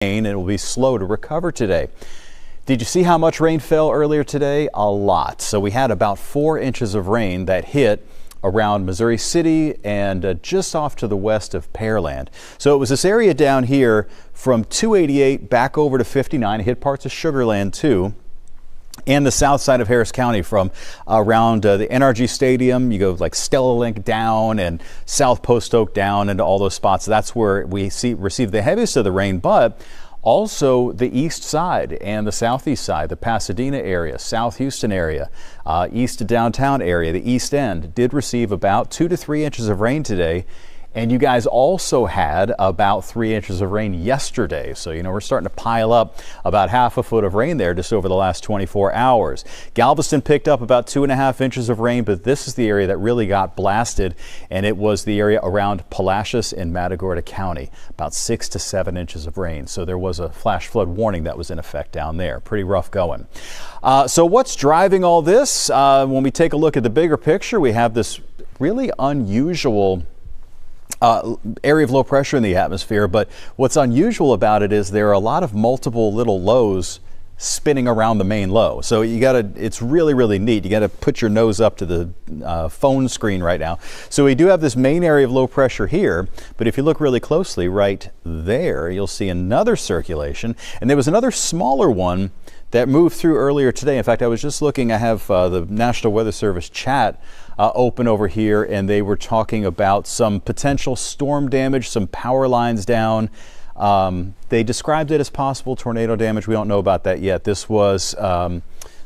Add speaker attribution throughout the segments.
Speaker 1: and it will be slow to recover today. Did you see how much rain fell earlier today? A lot. So we had about 4 inches of rain that hit around Missouri City and just off to the west of Pearland. So it was this area down here from 288 back over to 59. It hit parts of Sugar Land too, and the south side of Harris County from around the NRG Stadium. You go like Stella Link down and South Post Oak down into all those spots. That's where we received the heaviest of the rain, but also the east side and the southeast side, the Pasadena area, South Houston area, east downtown area, the East End did receive about 2 to 3 inches of rain today. And you guys also had about 3 inches of rain yesterday. So, we're starting to pile up about half a foot of rain there just over the last 24 hours. Galveston picked up about 2.5 inches of rain, but this is the area that really got blasted. And it was the area around Palacios in Matagorda County, about 6 to 7 inches of rain. So there was a flash flood warning that was in effect down there. Pretty rough going. So what's driving all this? When we take a look at the bigger picture, we have this really unusual area of low pressure in the atmosphere, but what's unusual about it is there are a lot of multiple little lows spinning around the main low. So it's really, really neat. You gotta put your nose up to the phone screen right now. So we do have this main area of low pressure here, but if you look really closely right there, you'll see another circulation, and there was another smaller one that moved through earlier today. In fact, I was just looking, I have the National Weather Service chat open over here, and they were talking about some potential storm damage, some power lines down. They described it as possible tornado damage. We don't know about that yet. This was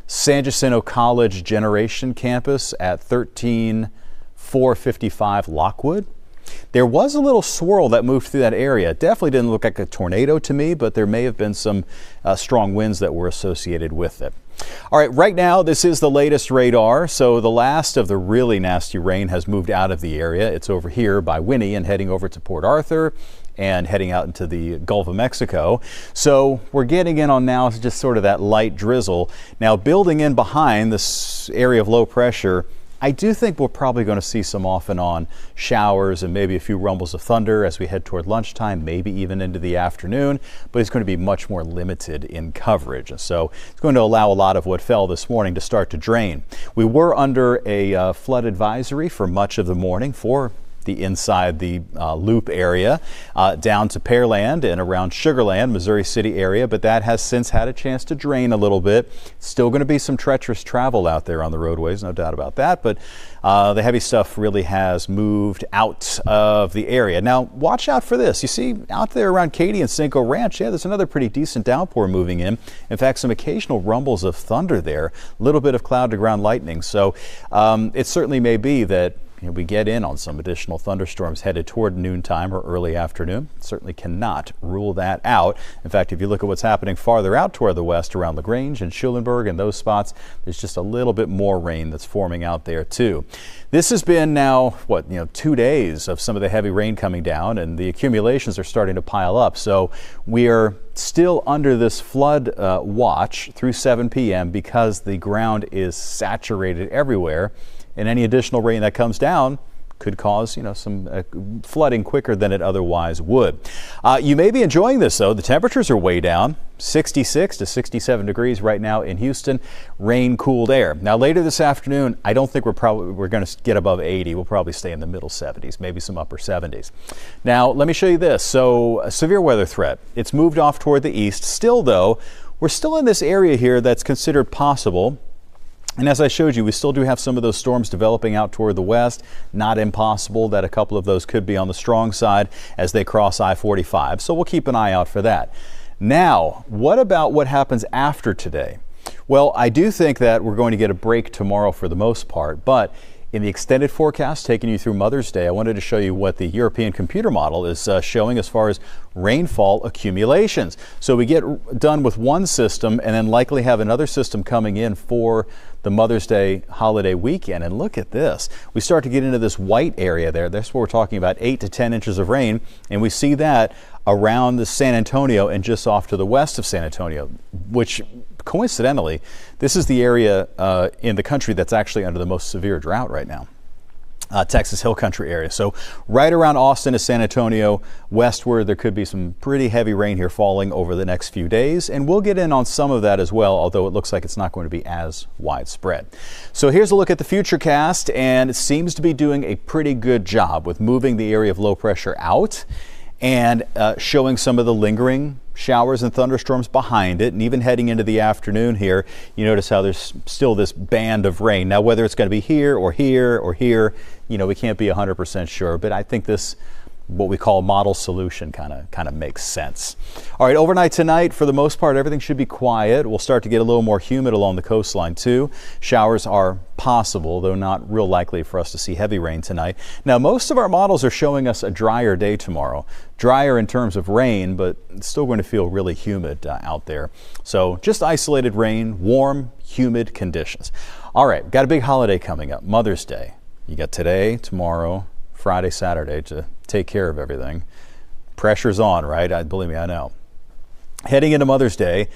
Speaker 1: San Jacinto College Generation Campus at 13455 Lockwood. There was a little swirl that moved through that area. It definitely didn't look like a tornado to me, but there may have been some strong winds that were associated with it. All right, right now this is the latest radar. So the last of the really nasty rain has moved out of the area. It's over here by Winnie and heading over to Port Arthur and heading out into the Gulf of Mexico. So we're getting in on now just sort of that light drizzle. Now building in behind this area of low pressure, I do think we're probably going to see some off and on showers and maybe a few rumbles of thunder as we head toward lunchtime, maybe even into the afternoon, but it's going to be much more limited in coverage. And so it's going to allow a lot of what fell this morning to start to drain. We were under a flood advisory for much of the morning for the inside the loop area down to Pearland and around Sugar Land, Missouri City area, but that has since had a chance to drain a little bit. Still going to be some treacherous travel out there on the roadways, no doubt about that, but the heavy stuff really has moved out of the area. Now watch out for this. You see out there around Katy and Cinco Ranch, yeah, there's another pretty decent downpour moving in. In fact, some occasional rumbles of thunder there, a little bit of cloud to ground lightning. So it certainly may be that we get in on some additional thunderstorms headed toward noontime or early afternoon. Certainly cannot rule that out. In fact, if you look at what's happening farther out toward the west around LaGrange and Schulenburg and those spots, there's just a little bit more rain that's forming out there too. This has been now, 2 days of some of the heavy rain coming down, and the accumulations are starting to pile up. So we are still under this flood watch through 7 p.m. because the ground is saturated everywhere. And any additional rain that comes down could cause, some flooding quicker than it otherwise would. You may be enjoying this, though. The temperatures are way down, 66 to 67 degrees right now in Houston. Rain cooled air. Now later this afternoon, I don't think we're going to get above 80. We'll probably stay in the middle 70s, maybe some upper 70s. Now let me show you this. So a severe weather threat. It's moved off toward the east. Still, though, we're still in this area here that's considered possible. And as I showed you, we still do have some of those storms developing out toward the west. Not impossible that a couple of those could be on the strong side as they cross I-45. So we'll keep an eye out for that. Now, what about what happens after today? Well, I do think that we're going to get a break tomorrow for the most part, but in the extended forecast taking you through Mother's Day, I wanted to show you what the European computer model is showing as far as rainfall accumulations. So we get done with one system and then likely have another system coming in for the Mother's Day holiday weekend. And look at this. We start to get into this white area there. That's what we're talking about, 8 to 10 inches of rain. And we see that around the San Antonio and just off to the west of San Antonio, which coincidentally, this is the area in the country that's actually under the most severe drought right now. Texas Hill Country area. So right around Austin to San Antonio westward, there could be some pretty heavy rain here falling over the next few days, and we'll get in on some of that as well, although it looks like it's not going to be as widespread. So here's a look at the Futurecast, and it seems to be doing a pretty good job with moving the area of low pressure out and showing some of the lingering showers and thunderstorms behind it. And even heading into the afternoon here, you notice how there's still this band of rain. Now, whether it's going to be here or here or here, you know, we can't be 100% sure, but I think this, what we call model solution, kind of makes sense. All right, overnight tonight, for the most part, everything should be quiet. We'll start to get a little more humid along the coastline too. Showers are possible, though not real likely for us to see heavy rain tonight. Now, most of our models are showing us a drier day tomorrow. Drier in terms of rain, but it's still going to feel really humid out there. So just isolated rain, warm, humid conditions. All right, got a big holiday coming up, Mother's Day. You got today, tomorrow, Friday, Saturday to take care of everything. Pressure's on, right? Believe me, I know. Heading into Mother's Day,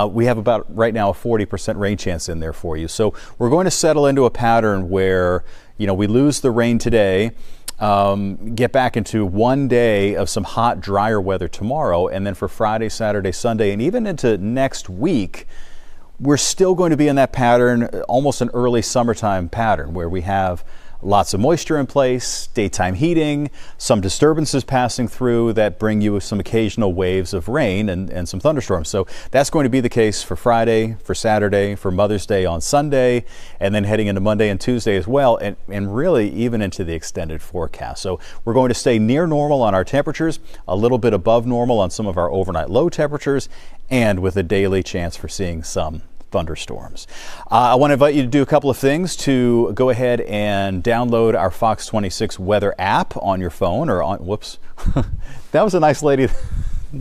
Speaker 1: we have about right now a 40% rain chance in there for you. So we're going to settle into a pattern where, you know, we lose the rain today, get back into one day of some hot, drier weather tomorrow, and then for Friday, Saturday, Sunday, and even into next week, we're still going to be in that pattern, almost an early summertime pattern where we have lots of moisture in place, daytime heating, some disturbances passing through that bring you some occasional waves of rain and some thunderstorms. So that's going to be the case for Friday, for Saturday, for Mother's Day on Sunday, and then heading into Monday and Tuesday as well, and really even into the extended forecast. So we're going to stay near normal on our temperatures, a little bit above normal on some of our overnight low temperatures, and with a daily chance for seeing some thunderstorms. I want to invite you to do a couple of things. To go ahead and download our Fox 26 weather app on your phone, or on, whoops, that was a nice lady,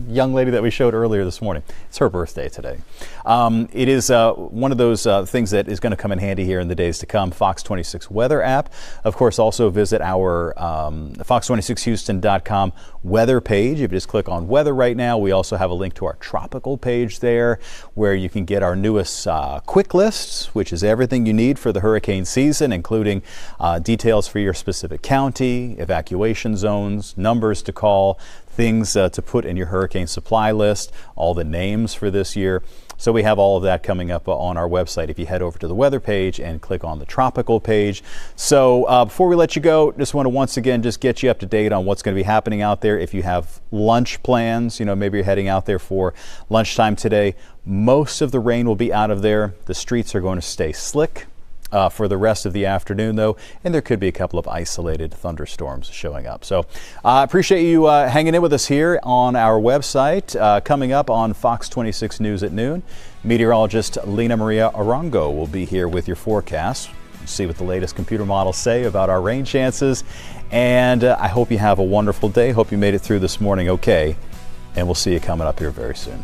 Speaker 1: young lady that we showed earlier this morning. It's her birthday today. It is one of those things that is going to come in handy here in the days to come, Fox 26 weather app. Of course, also visit our fox26houston.com weather page. If you just click on weather right now, we also have a link to our tropical page there where you can get our newest quick lists, which is everything you need for the hurricane season, including details for your specific county, evacuation zones, numbers to call, things to put in your hurricane supply list, all the names for this year. So we have all of that coming up on our website if you head over to the weather page and click on the tropical page. So before we let you go, just want to once again just get you up to date on what's going to be happening out there. If you have lunch plans, you know, maybe you're heading out there for lunchtime today, most of the rain will be out of there. The streets are going to stay slick for the rest of the afternoon, though, and there could be a couple of isolated thunderstorms showing up. So I appreciate you hanging in with us here on our website. Coming up on Fox 26 News at noon, meteorologist Lena Maria Arango will be here with your forecast. See what the latest computer models say about our rain chances. And I hope you have a wonderful day. Hope you made it through this morning okay. And we'll see you coming up here very soon.